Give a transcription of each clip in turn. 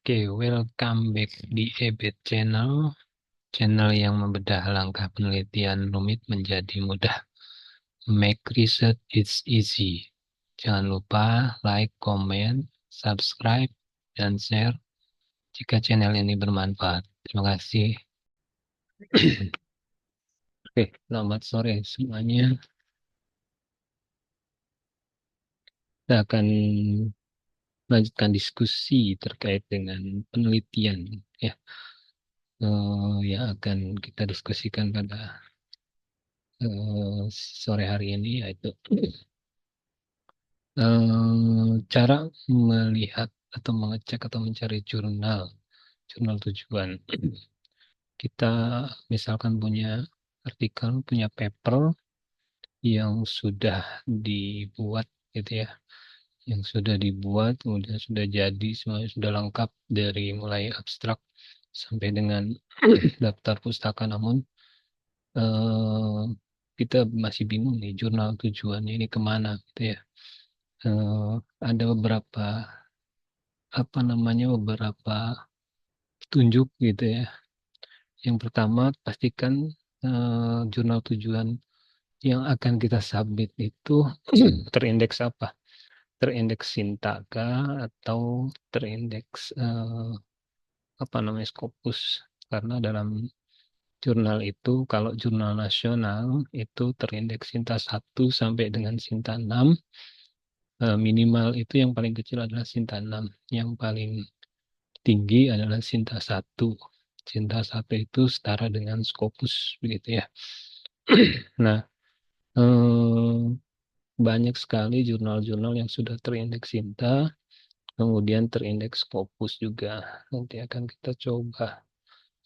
Oke, welcome back di EBET channel yang membedah langkah penelitian rumit menjadi mudah. Make research it's easy. Jangan lupa like, comment, subscribe, dan share jika channel ini bermanfaat. Terima kasih. Oke, selamat sore semuanya. Kita akan melanjutkan diskusi terkait dengan penelitian ya, yang akan kita diskusikan pada sore hari ini, yaitu cara melihat atau mengecek atau mencari jurnal tujuan. Kita misalkan punya artikel, punya paper yang sudah dibuat gitu ya, yang sudah dibuat, kemudian sudah jadi, semuanya sudah lengkap dari mulai abstrak sampai dengan daftar pustaka, namun kita masih bingung nih jurnal tujuannya ini kemana gitu ya. Ada beberapa beberapa petunjuk gitu ya. Yang pertama, pastikan jurnal tujuan yang akan kita submit itu terindeks apa? Terindeks Syntaka atau terindeks Scopus. Karena dalam jurnal itu, kalau jurnal nasional itu terindeks Sinta 1 sampai dengan Sinta 6. Minimal itu yang paling kecil adalah Sinta 6. Yang paling tinggi adalah Sinta 1. Sinta 1 itu setara dengan Scopus begitu ya. Nah, banyak sekali jurnal-jurnal yang sudah terindeks Sinta, kemudian terindeks Scopus juga. Nanti akan kita coba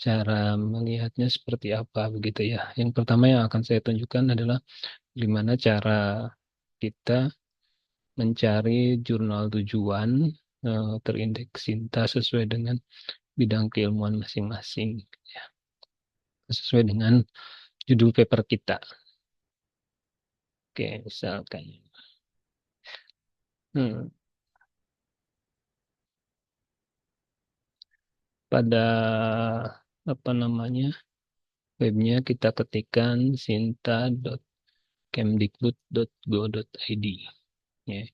cara melihatnya seperti apa begitu ya. Yang pertama yang akan saya tunjukkan adalah gimana cara kita mencari jurnal tujuan terindeks Sinta sesuai dengan bidang keilmuan masing-masing ya. Sesuai dengan judul paper kita. Oke, misalkan pada webnya kita ketikkan sinta.kemdikbud.go.id ya.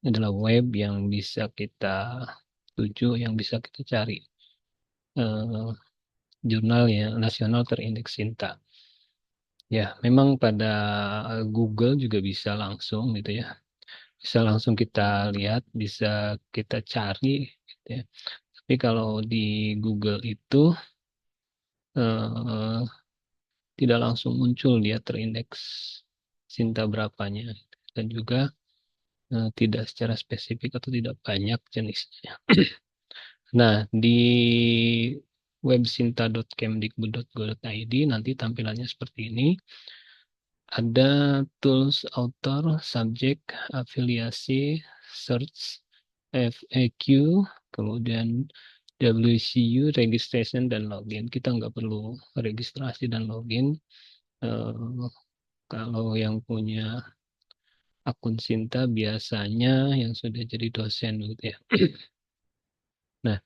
Ini adalah web yang bisa kita tuju, yang bisa kita cari jurnal yang nasional terindeks Sinta. Ya, memang pada Google juga bisa langsung gitu ya. Bisa langsung kita lihat, bisa kita cari gitu ya. Tapi kalau di Google itu tidak langsung muncul dia terindeks Sinta berapanya, dan juga tidak secara spesifik atau tidak banyak jenisnya. Nah, di web sinta.kemdikbud.go.id nanti tampilannya seperti ini. Ada tools, author, subject, afiliasi, search, FAQ, kemudian WCU, registration, dan login. Kita nggak perlu registrasi dan login. Kalau yang punya akun Sinta biasanya yang sudah jadi dosen gitu ya. Nah,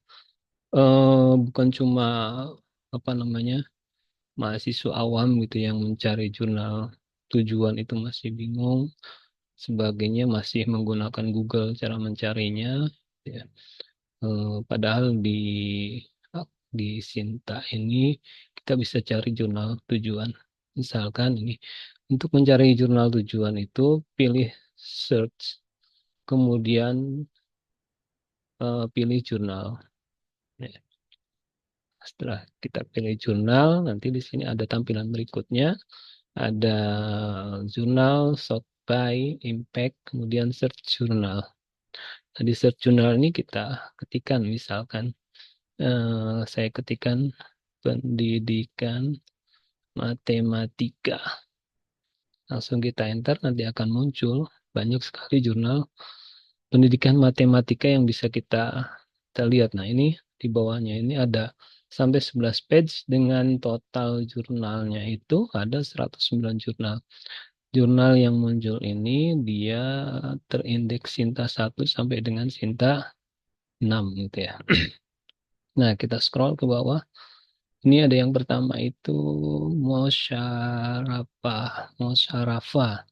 bukan cuma mahasiswa awam gitu yang mencari jurnal tujuan itu masih bingung, sebagainya masih menggunakan Google cara mencarinya ya. Padahal di di Sinta ini kita bisa cari jurnal tujuan. Misalkan ini untuk mencari jurnal tujuan itu pilih search, kemudian pilih jurnal. Nah, setelah kita pilih jurnal, nanti di sini ada tampilan berikutnya, ada jurnal, sort by, impact, kemudian search jurnal. Nah, di search jurnal ini kita ketikkan, misalkan saya ketikkan pendidikan matematika. Langsung kita enter, nanti akan muncul banyak sekali jurnal pendidikan matematika yang bisa kita lihat. Nah, ini di bawahnya ini ada sampai 11 page dengan total jurnalnya itu ada 109 jurnal. Jurnal yang muncul ini dia terindeks Sinta 1 sampai dengan Sinta 6 gitu ya. Nah, kita scroll ke bawah. Ini ada yang pertama itu Musyarafah,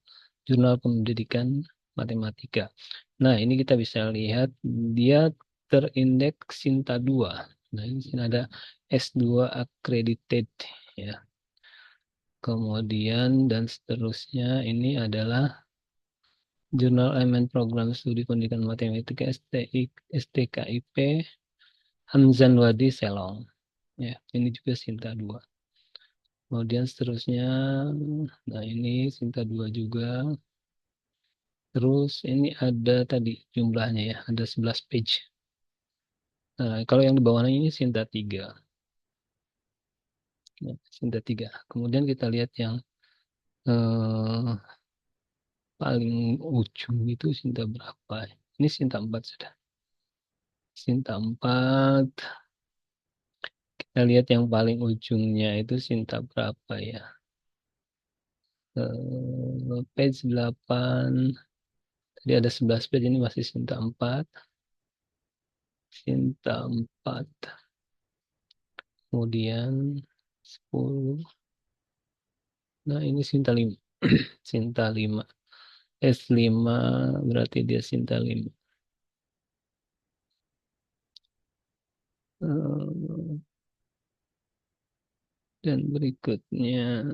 Jurnal Pendidikan Matematika. Nah, ini kita bisa lihat dia terindeks Sinta 2. Nah, ini sini ada S2 accredited ya. Kemudian dan seterusnya ini adalah Jurnal Elemen Program Studi Pendidikan Matematika STKIP Hamzan Wadi Selong. Ya, ini juga Sinta 2. Kemudian seterusnya, nah ini Sinta 2 juga. Terus ini ada tadi jumlahnya ya, ada 11 page. Nah, kalau yang di bawahnya ini Sinta 3. Ya, Sinta 3. Kemudian kita lihat yang eh, paling ujung itu Sinta berapa? Ini Sinta 4 sudah. Sinta 4. Kita lihat yang paling ujungnya itu Sinta berapa ya? Page 8. Tadi ada 11 page, ini masih Sinta 4. Sinta 4. Kemudian 10. Nah, ini Sinta 5. Sinta 5. S5 berarti dia Sinta 5. Dan berikutnya,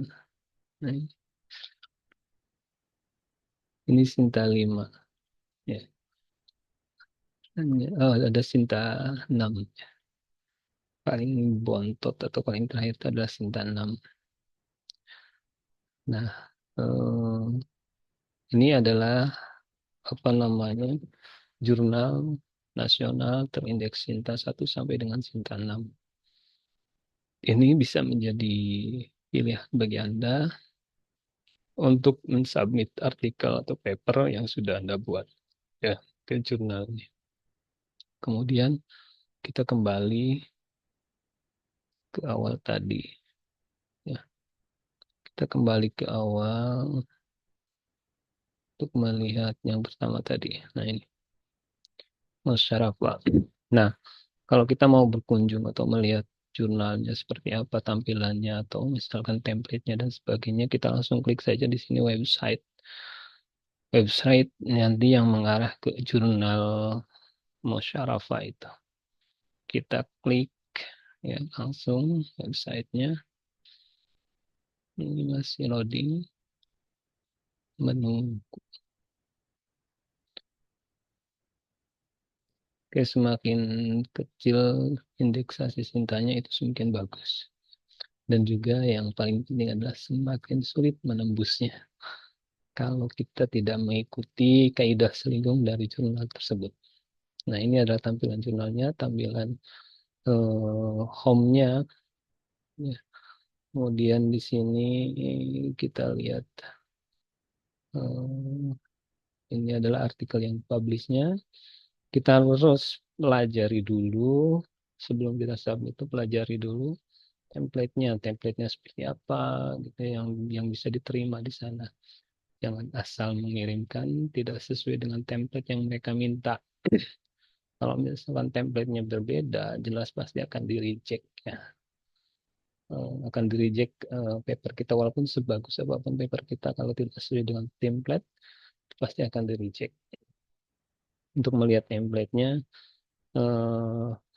nah, ini Sinta 5. Ya. Oh, ada Sinta 6. Paling bontot atau paling terakhir itu adalah Sinta 6. Nah, ini adalah apa namanya jurnal nasional terindeks Sinta 1 sampai dengan Sinta 6. Ini bisa menjadi pilihan bagi Anda untuk mensubmit artikel atau paper yang sudah Anda buat ya ke jurnal ini. Kemudian kita kembali ke awal tadi ya. Kita kembali ke awal untuk melihat yang pertama tadi. Nah, ini masyarakat. Nah, kalau kita mau berkunjung atau melihat jurnalnya seperti apa tampilannya atau misalkan template-nya dan sebagainya, kita langsung klik saja di sini website. Website nanti yang mengarah ke jurnal Musyawarah itu. Kita klik ya langsung websitenya. Ini masih loading. Menunggu. Oke, semakin kecil indeksasi Sintanya itu semakin bagus. Dan juga yang paling penting adalah semakin sulit menembusnya kalau kita tidak mengikuti kaidah selingkuh dari jurnal tersebut. Nah, ini adalah tampilan jurnalnya, tampilan home-nya. Ya. Kemudian di sini kita lihat ini adalah artikel yang publish-nya. Kita harus pelajari dulu sebelum kita submit, itu pelajari dulu template-nya seperti apa gitu yang bisa diterima di sana. Jangan asal mengirimkan tidak sesuai dengan template yang mereka minta. Kalau misalkan template-nya berbeda, jelas pasti akan di-reject ya. Akan di-reject paper kita walaupun sebagus apapun paper kita kalau tidak sesuai dengan template pasti akan di-reject. Untuk melihat template-nya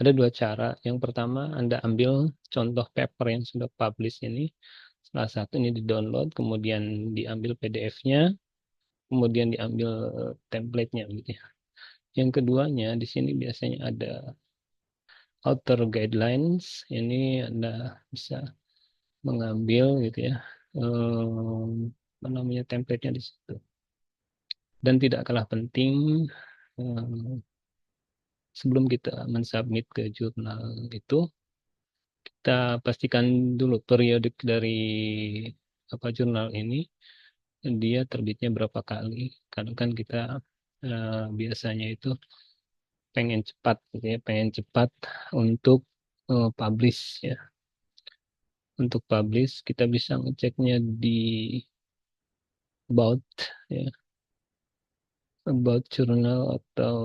Ada dua cara. Yang pertama, Anda ambil contoh paper yang sudah publish ini. Salah satu ini di-download, kemudian diambil PDF-nya, kemudian diambil template-nya gitu ya. Yang keduanya, di sini biasanya ada author guidelines. Ini Anda bisa mengambil gitu ya. Apa namanya template-nya di situ. Dan tidak kalah penting, sebelum kita mensubmit ke jurnal itu, kita pastikan dulu periodik dari apa jurnal ini, dia terbitnya berapa kali. Karena kan kita biasanya itu pengen cepat gitu ya, pengen cepat untuk publish ya. Untuk publish kita bisa ngeceknya di about ya, about journal atau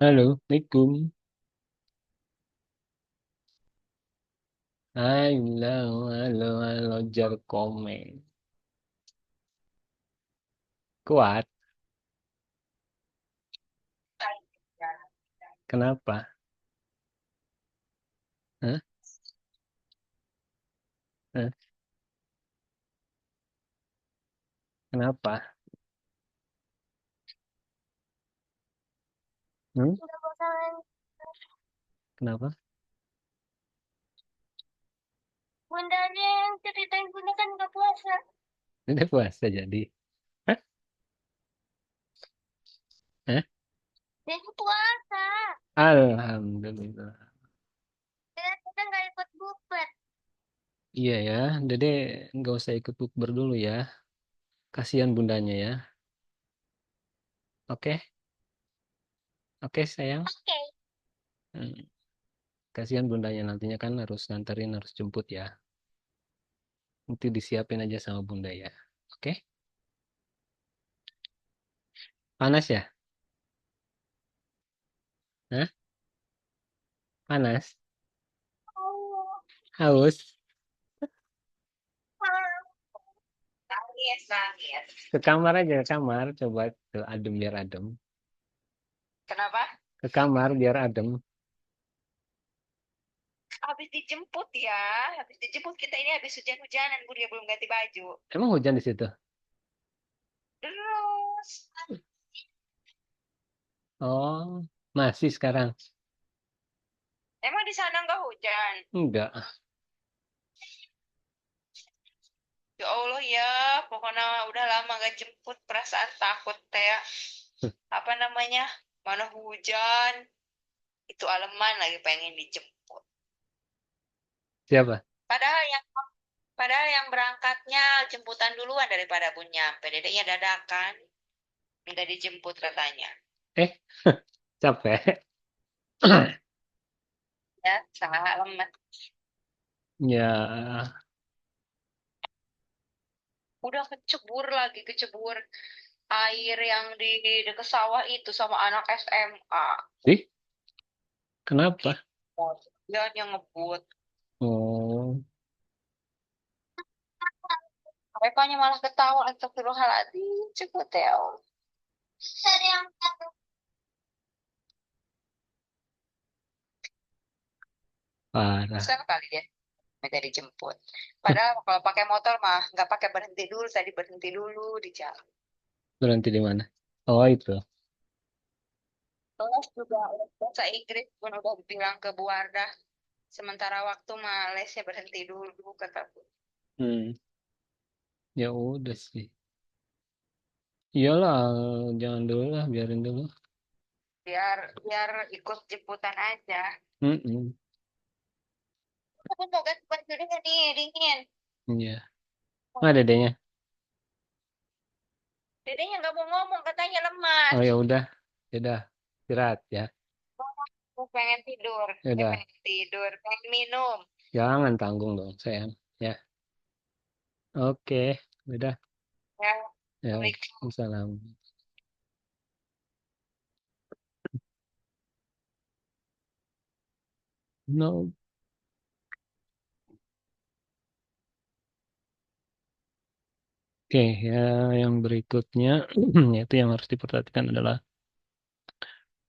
halo, Assalamualaikum. Halo, halo, halo, jar komen. Kuat. Kenapa? Hah? Hah? Kenapa? Hmm? Kenapa? Bundanya yang ceritain bunda kan nggak puasa. Udah puasa jadi. Hah? Hah? Dia itu puasa. Alhamdulillah. Dan kita nggak ikut bukber. Iya ya, Dede nggak usah ikut bukber dulu ya. Kasihan bundanya ya. Oke, oke sayang. Oke. Hmm. Kasihan bundanya nantinya kan harus nganterin, harus jemput ya. Nanti disiapin aja sama bunda ya. Oke? Panas ya? Hah? Panas? Oh, Haus? nangis, nangis. Ke kamar aja, ke kamar. Coba tuh adem biar adem. Kenapa? Ke kamar biar adem. Habis dijemput ya. Habis dijemput kita ini habis hujan-hujanan. Bu, dia belum ganti baju. Emang hujan di situ? Terus. Oh, masih sekarang? Emang di sana nggak hujan? Enggak. Ya Allah ya. Pokoknya udah lama gak jemput. Perasaan takut ya. Apa namanya? Mana hujan. Itu aleman lagi pengen dijemput. Siapa? Padahal yang Padahal yang berangkatnya jemputan duluan daripada pun nyampe. Dedeknya dadakan. Minta dijemput katanya. Eh, capek. Ya, sangat lemes. Ya, Udah kecebur lagi, kecebur air yang di dekat sawah itu sama anak SMA. ih, kenapa? Dia yang ngebut. Oh, Mereka malah ketawa. Astagfirullahaladzim. Cepet ya. parah. Kesel kali dia minta dijemput. Padahal kalau pakai motor mah nggak pakai berhenti dulu. Tadi berhenti dulu di jalan. Berhenti di mana? Oh, itu. Kelas juga bahasa Inggris pun udah bilang ke Bu Wardah. Sementara waktu mah lesnya berhenti dulu kata Bu. Hmm, ya udah sih. Iyalah, jangan dulu lah, biarin dulu. biar biar ikut jemputan aja. Mm-mm. Aku mau ganti baju dulu nih, dingin. Iya. Ada dedenya. Dedenya nggak mau ngomong, katanya Oh lemas. ya udah, ya udah istirahat ya. Aku pengen tidur, Ya udah, pengen tidur, pengen minum. jangan tanggung dong sayang. Ya, oke, udah. Ya, Ya, Assalamualaikum. salam. No. Oke, ya yang berikutnya yaitu yang harus diperhatikan adalah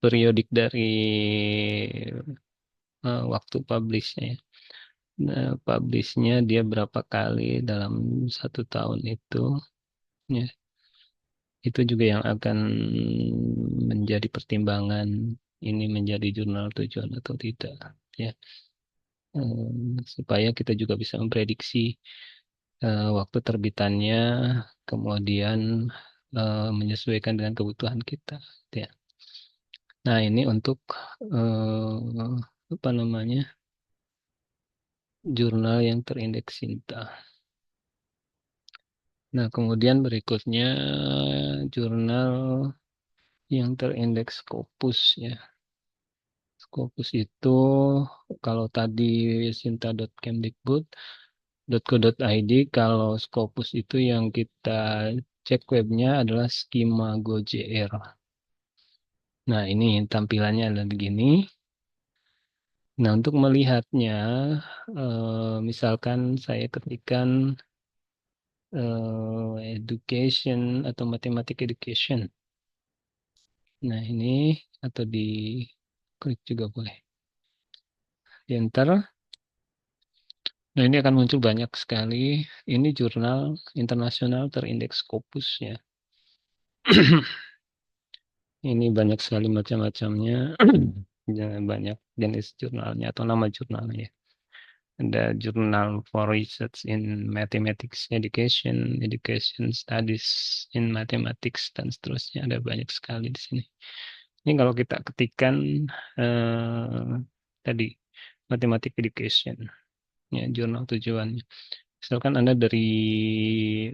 periodik dari waktu publishnya. Ya. Nah, publishnya dia berapa kali dalam satu tahun itu, ya, itu juga yang akan menjadi pertimbangan ini menjadi jurnal tujuan atau tidak, ya. Supaya kita juga bisa memprediksi waktu terbitannya, kemudian menyesuaikan dengan kebutuhan kita, ya. Nah, ini untuk apa namanya jurnal yang terindeks Sinta. Nah, kemudian berikutnya jurnal yang terindeks Scopus ya. Scopus itu kalau tadi sinta.kemdikbud.go.id, kalau Scopus itu yang kita cek webnya adalah Skema GoJR. Nah, ini tampilannya adalah begini. Nah, untuk melihatnya, misalkan saya ketikkan education atau matematik education. Nah, ini atau di klik juga boleh. Di enter. Nah, ini akan muncul banyak sekali. Ini jurnal internasional terindeks Scopus ya. Ini banyak sekali macam-macamnya. Ya, banyak jenis jurnalnya atau nama jurnalnya. Ada Journal for Research in Mathematics Education, Education Studies in Mathematics, dan seterusnya. Ada banyak sekali di sini. Ini kalau kita ketikkan tadi Mathematics Education, ya, jurnal tujuannya. Misalkan Anda dari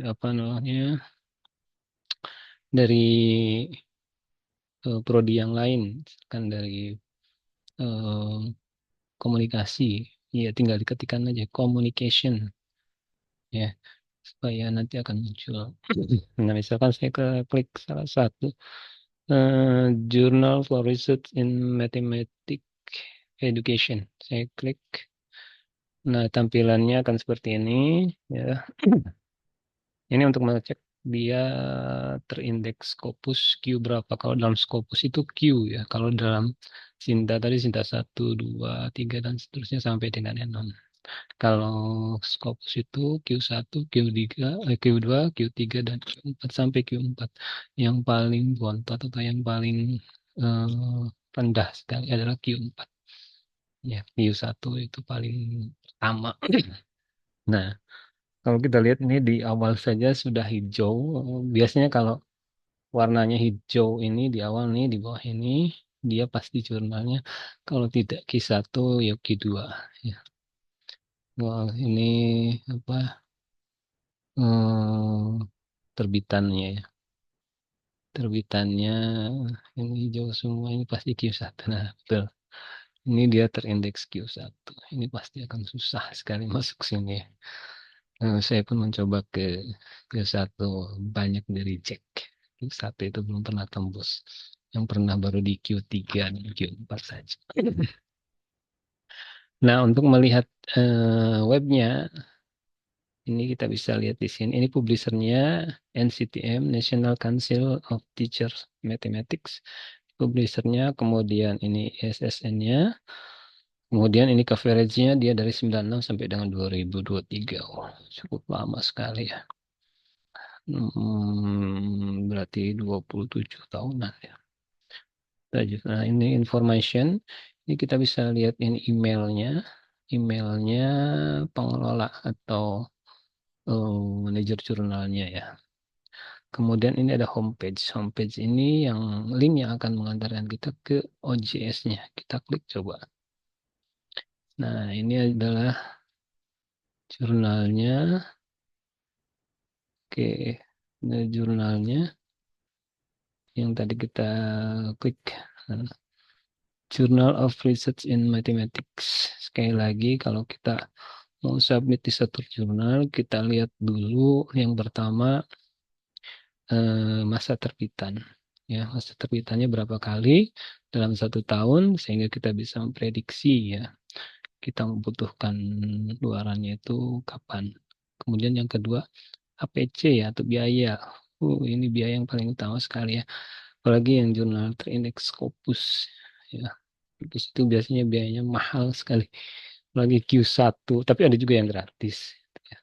apa namanya, dari prodi yang lain, misalkan dari eh, komunikasi, ya tinggal diketikkan aja communication, ya, supaya nanti akan muncul. Nah, misalkan saya klik salah satu Journal for Research in Mathematics Education, saya klik. Nah, tampilannya akan seperti ini, ya. Ini untuk mengecek dia terindeks Scopus Q berapa. Kalau dalam Scopus itu Q ya. Kalau dalam Sinta tadi Sinta 1, 2, 3 dan seterusnya sampai dengan N6. Kalau Scopus itu Q1, Q3, Q2, Q3 dan Q4 sampai Q4. Yang paling bontot atau yang paling eh, rendah sekali adalah Q4. Ya, Q1 itu paling pertama. Nah, kalau kita lihat ini di awal saja sudah hijau. Biasanya kalau warnanya hijau ini di awal nih, di bawah ini, dia pasti jurnalnya. Kalau tidak Q1 ya Q2. Ya. Wah, ini apa terbitannya ya. Terbitannya ini hijau semua, ini pasti Q1. Nah, betul. Ini dia terindeks Q1. Ini pasti akan susah sekali masuk sini ya. Saya pun mencoba ke satu, banyak dari Jack. Satu itu belum pernah tembus. Yang pernah baru di Q3 dan Q4 saja. Nah, untuk melihat webnya, ini kita bisa lihat di sini. Ini publishernya NCTM, National Council of Teachers Mathematics. Publishernya, kemudian ini SSN-nya, kemudian ini coveragenya dia dari 96 sampai dengan 2023. Oh, cukup lama sekali ya. Berarti 27 tahunan ya. Nah, ini information. Ini kita bisa lihat ini emailnya. Emailnya pengelola atau manajer jurnalnya ya. Kemudian ini ada homepage. Homepage ini yang link yang akan mengantarkan kita ke OJS-nya. Kita klik coba. Nah, ini adalah jurnalnya. Oke, ini jurnalnya yang tadi kita klik. Nah, Journal of Research in Mathematics. Sekali lagi, kalau kita mau submit di satu jurnal, kita lihat dulu yang pertama masa terbitan. Ya, masa terbitannya berapa kali dalam satu tahun sehingga kita bisa memprediksi ya kita membutuhkan luarannya itu kapan. Kemudian yang kedua APC ya atau biaya. Ini biaya yang paling utama sekali ya. Apalagi yang jurnal terindeks Scopus ya. Scopus itu biasanya biayanya mahal sekali. Apalagi Q1, tapi ada juga yang gratis. Ya.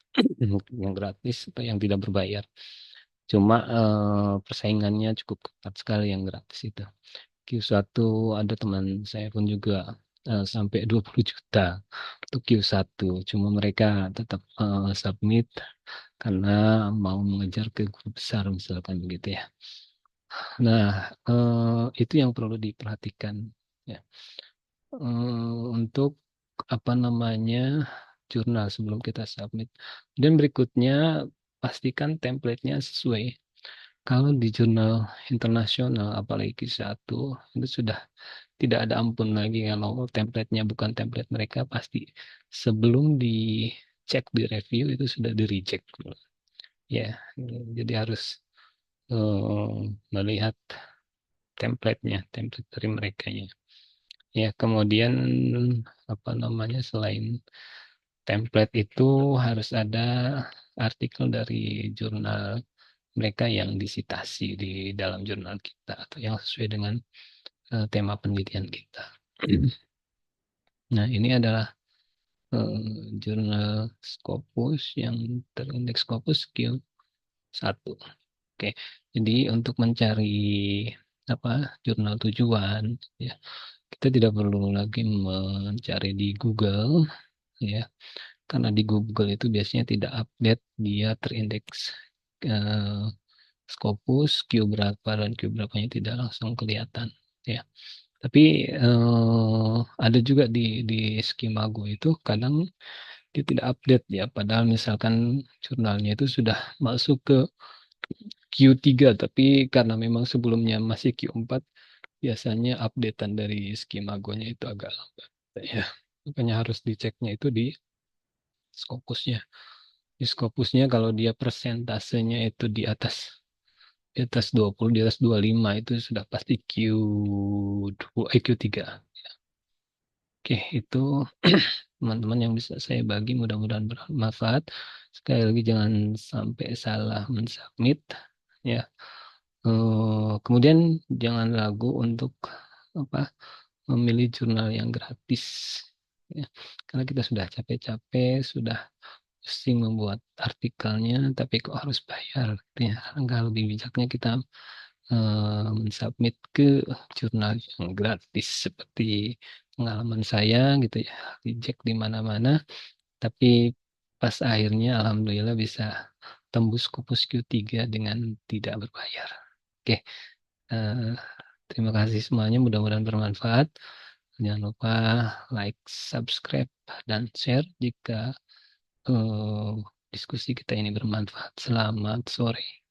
Yang gratis atau yang tidak berbayar. Cuma persaingannya cukup ketat sekali yang gratis itu. Q1 ada teman saya pun juga sampai 20 juta untuk Q1. Cuma mereka tetap submit karena mau mengejar ke guru besar misalkan begitu ya. Nah, itu yang perlu diperhatikan ya. Untuk apa namanya jurnal sebelum kita submit. Dan berikutnya pastikan template-nya sesuai. Kalau di jurnal internasional, apalagi satu, itu sudah tidak ada ampun lagi kalau template-nya bukan template mereka, pasti sebelum dicek di review itu sudah di reject. Ya, jadi harus melihat template-nya, template dari mereka ya. Ya, kemudian apa namanya selain template itu harus ada artikel dari jurnal mereka yang disitasi di dalam jurnal kita atau yang sesuai dengan tema penelitian kita. Nah, ini adalah jurnal Scopus yang terindeks Scopus Q1. Oke, jadi untuk mencari apa jurnal tujuan, ya kita tidak perlu lagi mencari di Google, ya karena di Google itu biasanya tidak update dia terindeks eh, Scopus Q berapa dan Q berapanya tidak langsung kelihatan, ya. Tapi ada juga di Skimago itu kadang dia tidak update ya, padahal misalkan jurnalnya itu sudah masuk ke Q3, tapi karena memang sebelumnya masih Q4, biasanya updatean dari Skimagonya itu agak lambat. Ya, makanya harus diceknya itu di Scopusnya. Di Scopusnya kalau dia persentasenya itu di atas 20, di atas 25 itu sudah pasti Q2, Q3. Oke, itu teman-teman yang bisa saya bagi mudah-mudahan bermanfaat. Sekali lagi jangan sampai salah mensubmit ya. Kemudian jangan ragu untuk apa memilih jurnal yang gratis ya. Karena kita sudah capek-capek, sudah pusing membuat artikelnya, tapi kok harus bayar gitu ya. Alangkah lebih bijaknya kita mensubmit ke jurnal yang gratis seperti pengalaman saya gitu ya, dicek di mana-mana, tapi pas akhirnya alhamdulillah bisa tembus Kupus Q3 dengan tidak berbayar. Oke, eh, terima kasih semuanya, mudah-mudahan bermanfaat. Jangan lupa like, subscribe, dan share jika diskusi kita ini bermanfaat. Selamat sore.